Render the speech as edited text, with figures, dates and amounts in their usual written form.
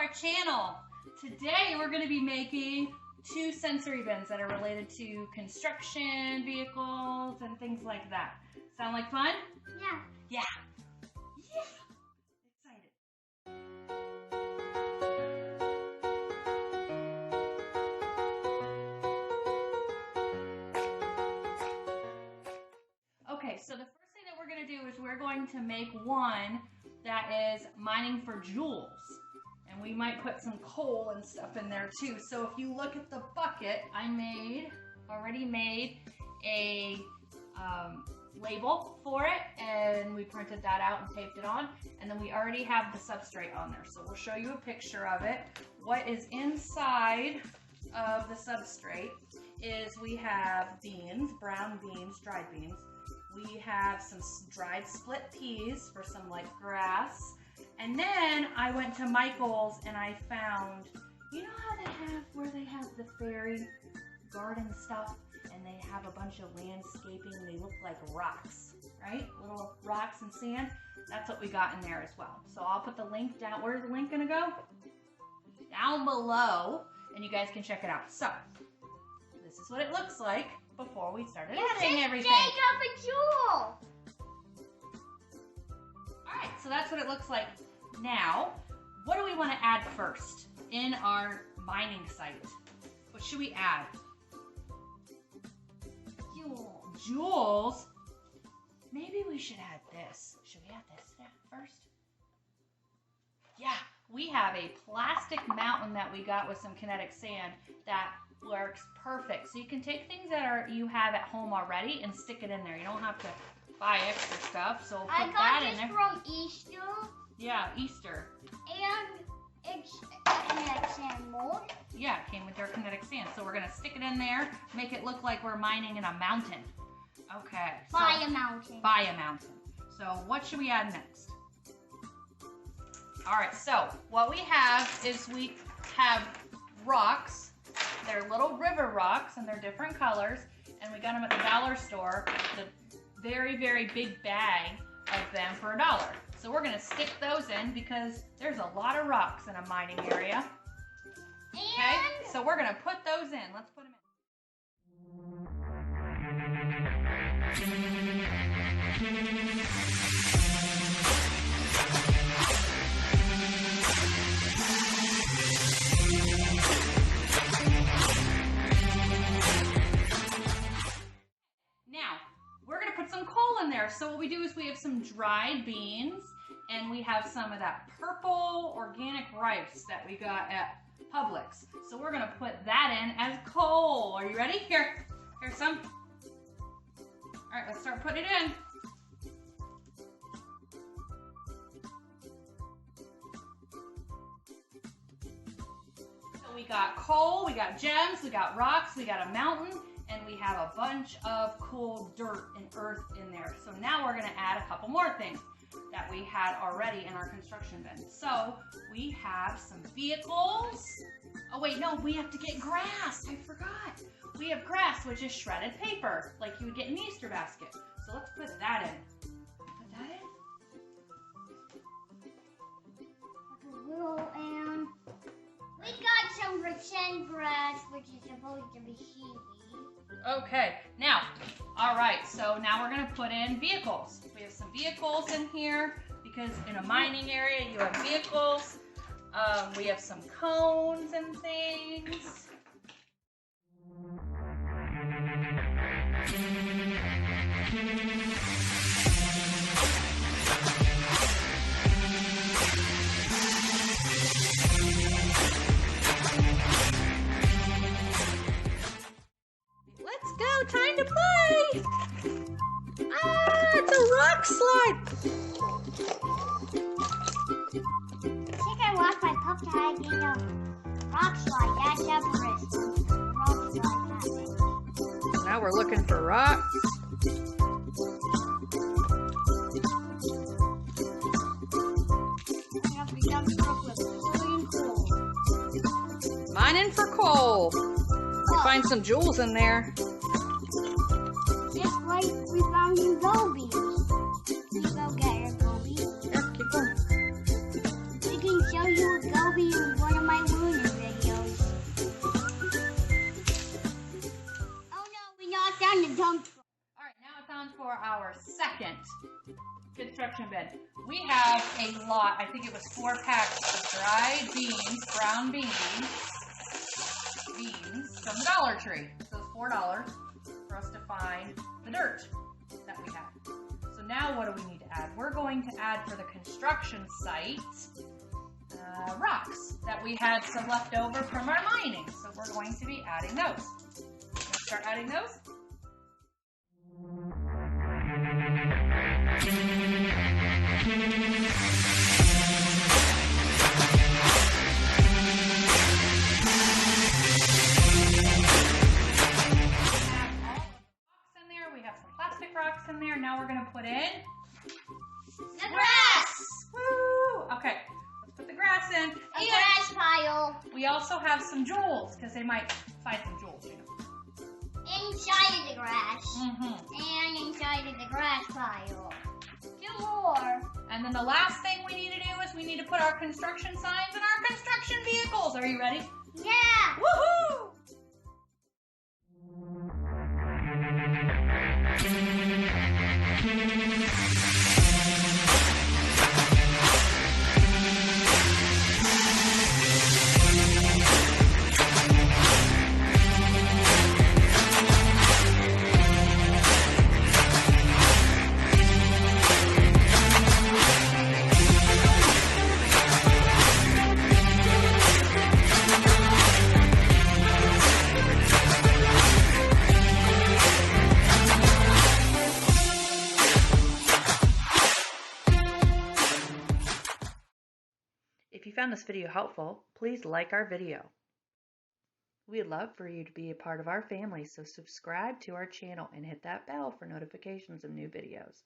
our channel. Today we're going to be making 2 sensory bins that are related to construction vehicles and things like that. Sound like fun? Yeah. Yeah. Excited. Okay, so the first thing that we're going to do is we're going to make one that is mining for joules. And we might put some coal and stuff in there too. So if you look at the bucket, I already made a label for it, and we printed that out and taped it on. And then we already have the substrate on there. So we'll show you a picture of it. What is inside of the substrate is we have beans, brown beans, dried beans. We have some dried split peas for some like grass. And then I went to Michael's and I found, you know how where they have the fairy garden stuff and they have a bunch of landscaping and they look like rocks, right? Little rocks and sand. That's what we got in there as well. So I'll put the link down. Where's the link gonna go? Down below, and you guys can check it out. So this is what it looks like before we started editing everything. Jacob a jewel. Alright, so that's what it looks like now. What do we want to add first in our mining site? What should we add? Joules. Maybe we should add this. Should we add this first? Yeah, we have a plastic mountain that we got with some kinetic sand that works perfect. So you can take things that you have at home already and stick it in there. You don't have to buy extra stuff. So put that in there. I got this from Easter. Yeah, Easter. And it's kinetic sand mold. Yeah, it came with their kinetic sand. So we're going to stick it in there, make it look like we're mining in a mountain. Okay. By a mountain. By a mountain. So what should we add next? All right, so what we have is we have rocks. They're little river rocks and they're different colors. And we got them at the dollar store, the very, very big bag of them for $1. So we're gonna stick those in because there's a lot of rocks in a mining area. Okay, so we're gonna put those in. Let's put them in. Now, we're gonna put some coal in there. So what we do is we have some dried beans and we have some of that purple organic rice that we got at Publix. So we're gonna put that in as coal. Are you ready? Here's some. All right, let's start putting it in. So we got coal, we got gems, we got rocks, we got a mountain, and we have a bunch of cool dirt and earth in there. So now we're gonna add a couple more things that we had already in our construction bin. So we have some vehicles. Oh wait, no, we have to get grass. I forgot. We have grass, which is shredded paper, like you would get in an Easter basket. So let's put that in. Put that in. And we got some pretend grass, which is supposed to be seaweed. Okay, now, all right, so now we're gonna put in vehicles. We have some vehicles in here because in a mining area you have vehicles. We have some cones and things. Let's go, time to play! Ah, it's a rock slide! I think I lost my pup tag in a rock slide. That's Everest. Rock slide happened. Now we're looking for rocks. Mining for coal. We find some jewels in there. Just like we found in gobies. Can you go get your gobies? Yeah, keep going. We can show you you would go be in one of my wounded videos. Oh no, we knocked down the dump truck. Alright, now it's on for our second construction bin. We have a lot, I think it was 4 packs of dried beans, brown beans from the Dollar Tree. So it's $4 for us to find the dirt that we have. So now what do we need to add? We're going to add for the construction site rocks that we had some left over from our mining. So we're going to be adding those. Let's start adding those. Rocks in there. Now we're going to put in the grass. Woo! Okay, let's put the grass in. A grass pile. We also have some jewels because they might find some jewels, you know. Inside of the grass. Mm-hmm. And inside of the grass pile. 2 more. And then the last thing we need to do is we need to put our construction signs in our construction vehicles. Are you ready? Yeah. Woohoo! If you found this video helpful, please like our video. We'd love for you to be a part of our family, so subscribe to our channel and hit that bell for notifications of new videos.